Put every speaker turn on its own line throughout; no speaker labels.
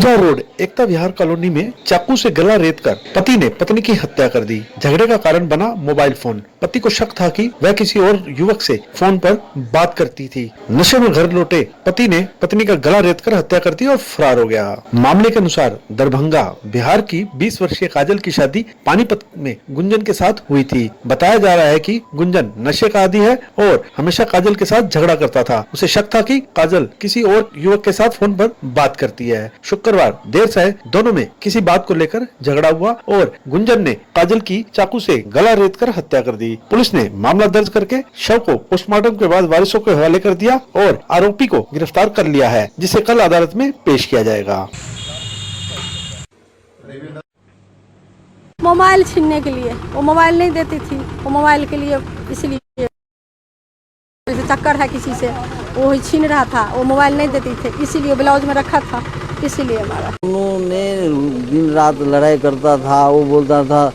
गुलजार road एकता विहार colony में चाकू से गला रेत कर पति ने पत्नी की हत्या कर दी। झगड़े का कारण बना मोबाइल फोन। पति को शक था कि वह किसी और युवक से फोन पर बात करती थी। नशे में घर लौटे पति ने पत्नी का गला रेत कर हत्या कर दी और फरार हो गया। मामले के अनुसार दरभंगा बिहार की 20 वर्षीय काजल की शादी पानीपत में गुंजन के साथ हुई थी। बताया जा रहा है कि गुंजन नशे का आदी है और हमेशा काजल के साथ झगड़ा करता था। उसे शक था कि काजल किसी और युवक के साथ फोन पर बात करती है। शुक्रवार देर से दोनों में किसी बात को लेकर झगड़ा हुआ और गुंजन ने काजल की चाकू से गला रेत कर हत्या कर दी। पुलिस ने मामला दर्ज करके शव को पोस्टमार्टम के बाद वारिसों के हवाले कर दिया और आरोपी को गिरफ्तार कर लिया है, जिसे कल अदालत में पेश किया जाएगा।
मोबाइल छीनने के लिए, वो मोबाइल नहीं देती थी, वो मोबाइल के लिए इसलिए चक्कर है किसी से, वो ही छीन रहा था, वो मोबाइल नहीं देती थे इसीलिए ब्लाउज में रखा था, इसीलिए हमारा।
उन्होंने दिन रात लड़ाई करता था। वो बोलता था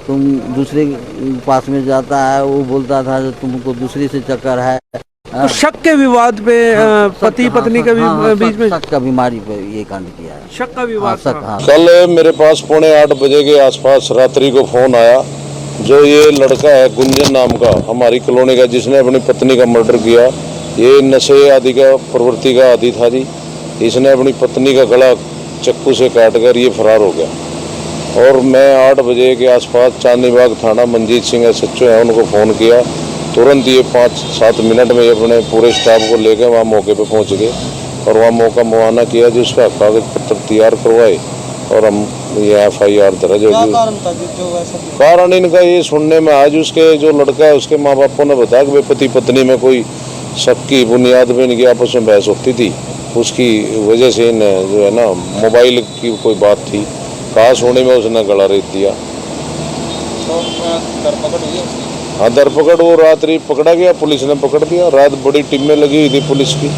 तुम दूसरे पास में जाता है, वो बोलता था तुमको दूसरी से चक्कर है।
तो शक के विवाद पे पति पत्नी के बीच में
शक का बीमारी पे ये कांड किया है।
शक का विवाद था।
कल मेरे पास 7:45 बजे के आसपास रात्रि को फोन आया, जो ये लड़का है गुंजन नाम का, हमारी कॉलोनी का, जिसने अपनी पत्नी का मर्डर किया। ये नशे आदि का प्रवृत्ति का आदि था जी। इसने अपनी पत्नी का गला चाकू से काट कर ये फरार हो गया। और मैं 8 बजे के आसपास चांदनी बाग थाना मंजीत सिंह SHO है, उनको फ़ोन किया। तुरंत ये 5-7 मिनट में अपने पूरे स्टाफ को लेकर वहाँ मौके पे पहुँच गए और वहाँ मौका मुआयना किया, जो उसका कागज पत्र तैयार करवाए और हम ये FIR दर्ज होगी। कारण इनका ये सुनने में आज उसके जो लड़का है उसके माँ बापों ने बताया कि पति पत्नी में कोई शक की बुनियाद पे इनकी आपस में बहस होती थी। उसकी वजह से इन्हें जो है ना मोबाइल की कोई बात थी, कहा सोने में उसने गला रेत दिया। हाँ, धरपकड़ वो रात्रि पकड़ा गया, पुलिस ने पकड़ दिया। रात बड़ी टीमें लगी हुई थी पुलिस की,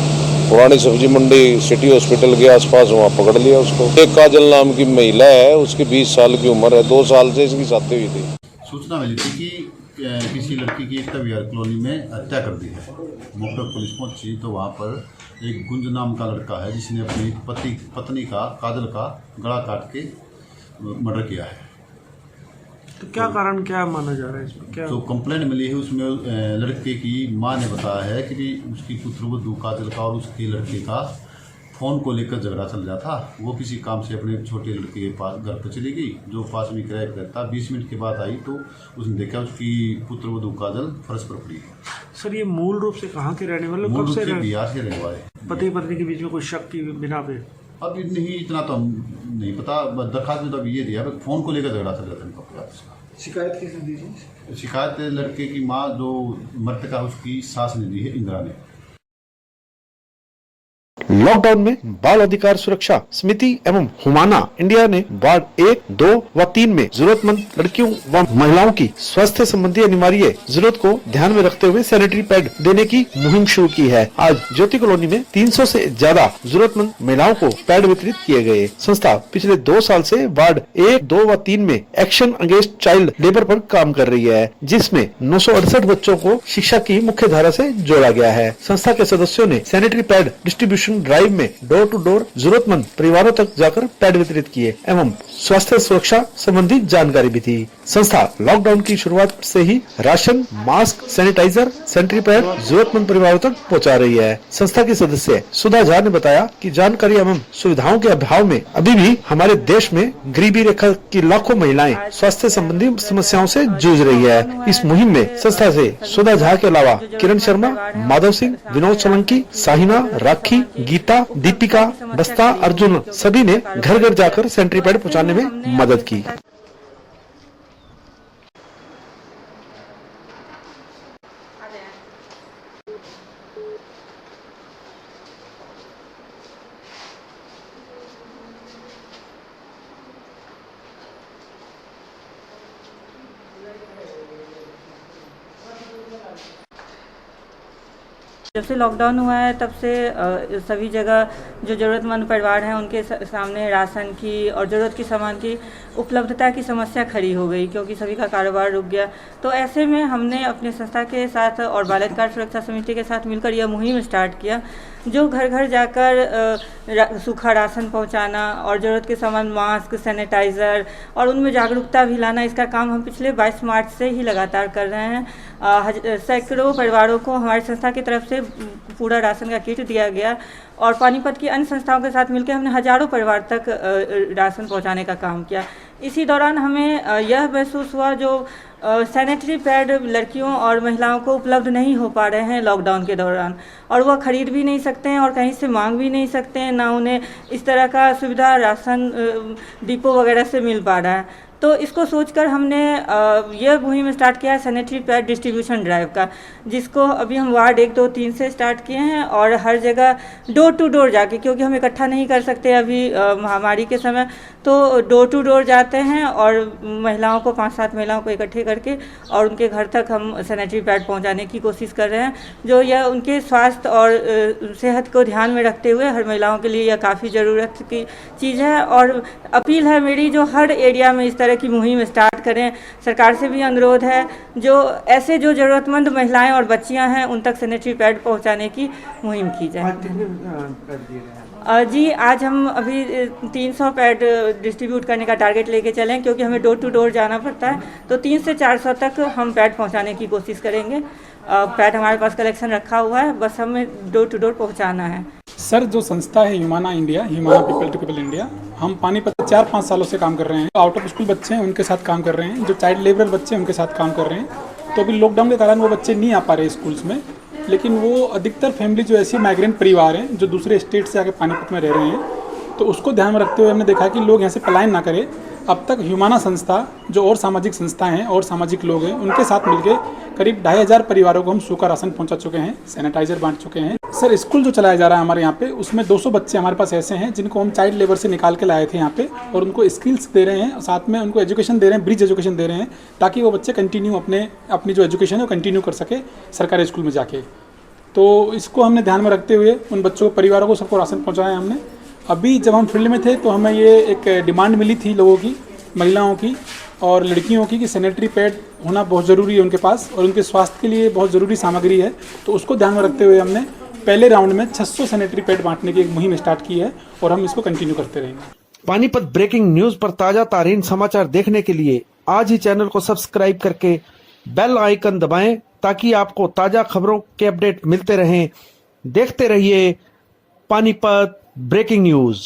पुरानी सब्जी मंडी सिटी हॉस्पिटल के आसपास, वहाँ पकड़ लिया उसको। एक काजल नाम की महिला है, उसकी 20 साल की उम्र है, 2 साल से इसकी शादी हुई थी।
सूचना मिली थी कि किसी लड़की की एकता विहार कॉलोनी में हत्या कर दी है। मौके पर पुलिस पहुंची तो वहाँ पर एक गुंज नाम का लड़का है, जिसने अपनी पत्नी का, काजल का गला काट के मर्डर किया है।
तो क्या कारण क्या माना जा रहा है इसमें? क्या
जो कंप्लेंट मिली है उसमें लड़के की मां ने बताया है कि उसकी पुत्रवधू काजल का और उसके लड़के का फ़ोन को लेकर झगड़ा चल रहा था। वो किसी काम से अपने छोटे लड़के के पास घर पर चली गई, जो पास में किराए पर रहता। 20 मिनट के बाद आई तो उसने देखा उसकी पुत्रवधू काजल फर्श पर पड़ी है।
सर, ये मूल रूप से कहाँ के रहने वाले?
मूल रूप से बिहार से रहने वाले।
पति पत्नी के बीच में कोई शक की बिना पे?
अब नहीं, इतना तो हम नहीं पता। दरखास्त में तो अभी ये दिया, फोन को लेकर झगड़ा चल रहा था।
शिकायत किसने दी थी?
शिकायत लड़के की माँ, जो मृतका उसकी सास ने दी है, इंदिरा ने।
लॉकडाउन में बाल अधिकार सुरक्षा समिति एवं हुमाना इंडिया ने वार्ड 1, 2 व 3 में जरूरतमंद लड़कियों व महिलाओं की स्वास्थ्य संबंधी अनिवार्य जरूरत को ध्यान में रखते हुए सैनिटरी पैड देने की मुहिम शुरू की है। आज ज्योति कॉलोनी में 300 से ज्यादा जरूरतमंद महिलाओं को पैड वितरित किए गए। संस्था पिछले 2 साल से वार्ड 1, 2 व 3 में एक्शन अगेंस्ट चाइल्ड लेबर पर काम कर रही है, जिसमें 968 बच्चों को शिक्षा की मुख्य धारा से जोड़ा गया है। संस्था के सदस्यों ने सैनिटरी पैड डिस्ट्रीब्यूशन ड्राइव में डोर टू डोर जरूरतमंद परिवारों तक जाकर पैड वितरित किए एवं स्वास्थ्य सुरक्षा संबंधी जानकारी भी दी। संस्था लॉकडाउन की शुरुआत से ही ration, mask, sanitiser, sanitary pad जरूरतमंद परिवारों तक पहुंचा रही है। संस्था की सदस्य सुधा झा ने बताया कि जानकारी एवं सुविधाओं के अभाव में अभी भी हमारे देश में गरीबी रेखा की लाखों महिलाएं स्वास्थ्य संबंधी समस्याओं से जूझ रही है। इस मुहिम में संस्था से सुधा झा के अलावा किरण शर्मा, माधव सिंह, विनोद सोलंकी, साहिना, राखी, गीता, दीपिका, बस्ता, अर्जुन सभी ने घर घर जाकर सैनिटरी पैड पहुंचाने में मदद की।
जब से लॉकडाउन हुआ है तब से सभी जगह जो ज़रूरतमंद परिवार हैं उनके सामने राशन की और ज़रूरत की सामान की उपलब्धता की समस्या खड़ी हो गई, क्योंकि सभी का कारोबार रुक गया। तो ऐसे में हमने अपने संस्था के साथ और बाल अधिकार सुरक्षा समिति के साथ मिलकर यह मुहिम स्टार्ट किया, जो घर घर जाकर सूखा राशन पहुंचाना और ज़रूरत के सामान मास्क, सैनिटाइज़र और उनमें जागरूकता भी लाना, इसका काम हम पिछले 22 मार्च से ही लगातार कर रहे हैं। सैकड़ों परिवारों को हमारी संस्था की तरफ से पूरा राशन का किट दिया गया और पानीपत की अन्य संस्थाओं के साथ मिलकर हमने हज़ारों परिवार तक राशन पहुंचाने का काम किया। इसी दौरान हमें यह महसूस हुआ, जो सैनिटरी पैड लड़कियों और महिलाओं को उपलब्ध नहीं हो पा रहे हैं लॉकडाउन के दौरान, और वह खरीद भी नहीं सकते हैं और कहीं से मांग भी नहीं सकते हैं, ना उन्हें इस तरह का सुविधा राशन डिपो वगैरह से मिल पा रहा है। तो इसको सोचकर हमने यह मुहिम स्टार्ट किया है सैनिटरी पैड डिस्ट्रीब्यूशन ड्राइव का, जिसको अभी हम वार्ड 1, 2, 3 से स्टार्ट किए हैं और हर जगह डोर टू डोर जाके, क्योंकि हम इकट्ठा नहीं कर सकते अभी महामारी के समय, तो डोर टू डोर जाते हैं और महिलाओं को 5-7 महिलाओं को इकट्ठे करके और उनके घर तक हम सैनिटरी पैड पहुंचाने की कोशिश कर रहे हैं, जो यह उनके स्वास्थ्य और सेहत को ध्यान में रखते हुए हर महिलाओं के लिए यह काफ़ी ज़रूरत की चीज़ है। और अपील है मेरी, जो हर एरिया में इस तरह की मुहिम स्टार्ट करें। सरकार से भी अनुरोध है, जो ऐसे जो ज़रूरतमंद महिलाएं और बच्चियां हैं उन तक सैनिटरी पैड पहुंचाने की मुहिम की जाए। जी, आज हम अभी 300 पैड डिस्ट्रीब्यूट करने का टारगेट लेके चलें, क्योंकि हमें डोर टू डोर जाना पड़ता है, तो 300 से 400 तक हम पैड पहुंचाने की कोशिश करेंगे। पैड हमारे पास कलेक्शन रखा हुआ है, बस हमें डोर टू डोर पहुंचाना है।
सर, जो संस्था है Humana India, Humana people to people India, हम पानीपत 4-5 सालों से काम कर रहे हैं। आउट ऑफ स्कूल बच्चे हैं उनके साथ काम कर रहे हैं, जो चाइल्ड लेबर बच्चे हैं उनके साथ काम कर रहे हैं। तो अभी लॉकडाउन के कारण वो बच्चे नहीं आ पा रहे स्कूल्स में, लेकिन वो अधिकतर फैमिली जो ऐसी माइग्रेंट परिवार हैं जो दूसरे स्टेट से आके पानीपत में रह रहे हैं, तो उसको ध्यान में रखते हुए हमने देखा कि लोग यहाँ से पलायन ना करें। अब तक ह्यूमाना संस्था, जो और सामाजिक संस्थाएं हैं और सामाजिक लोग हैं, उनके साथ मिलके करीब 2500 परिवारों को हम सूखा राशन पहुंचा चुके हैं, सैनिटाइजर बांट चुके हैं। सर, स्कूल जो चलाया जा रहा है हमारे यहाँ पे, उसमें 200 बच्चे हमारे पास ऐसे हैं जिनको हम चाइल्ड लेबर से निकाल के लाए थे यहाँ पे, और उनको स्किल्स दे रहे हैं, साथ में उनको एजुकेशन दे रहे हैं, ब्रिज एजुकेशन दे रहे हैं, ताकि वो बच्चे कंटिन्यू अपनी जो एजुकेशन है वो कंटिन्यू कर सके सरकारी स्कूल में जाके। तो इसको हमने ध्यान में रखते हुए उन बच्चों को, परिवारों को, सबको राशन पहुँचाया हमने। अभी जब हम फील्ड में थे तो हमें ये एक डिमांड मिली थी लोगों की, महिलाओं की और लड़कियों की, कि सैनिटरी पैड होना बहुत ज़रूरी है उनके पास और उनके स्वास्थ्य के लिए बहुत ज़रूरी सामग्री है। तो उसको ध्यान में रखते हुए हमने पहले राउंड में 600 सैनिटरी पैड बांटने की एक मुहिम स्टार्ट की है और हम इसको कंटिन्यू करते रहेंगे।
पानीपत ब्रेकिंग न्यूज पर ताजा तारीन समाचार देखने के लिए आज ही चैनल को सब्सक्राइब करके बेल आइकन दबाएं, ताकि आपको ताजा खबरों के अपडेट मिलते रहें। देखते रहिए पानीपत ब्रेकिंग न्यूज।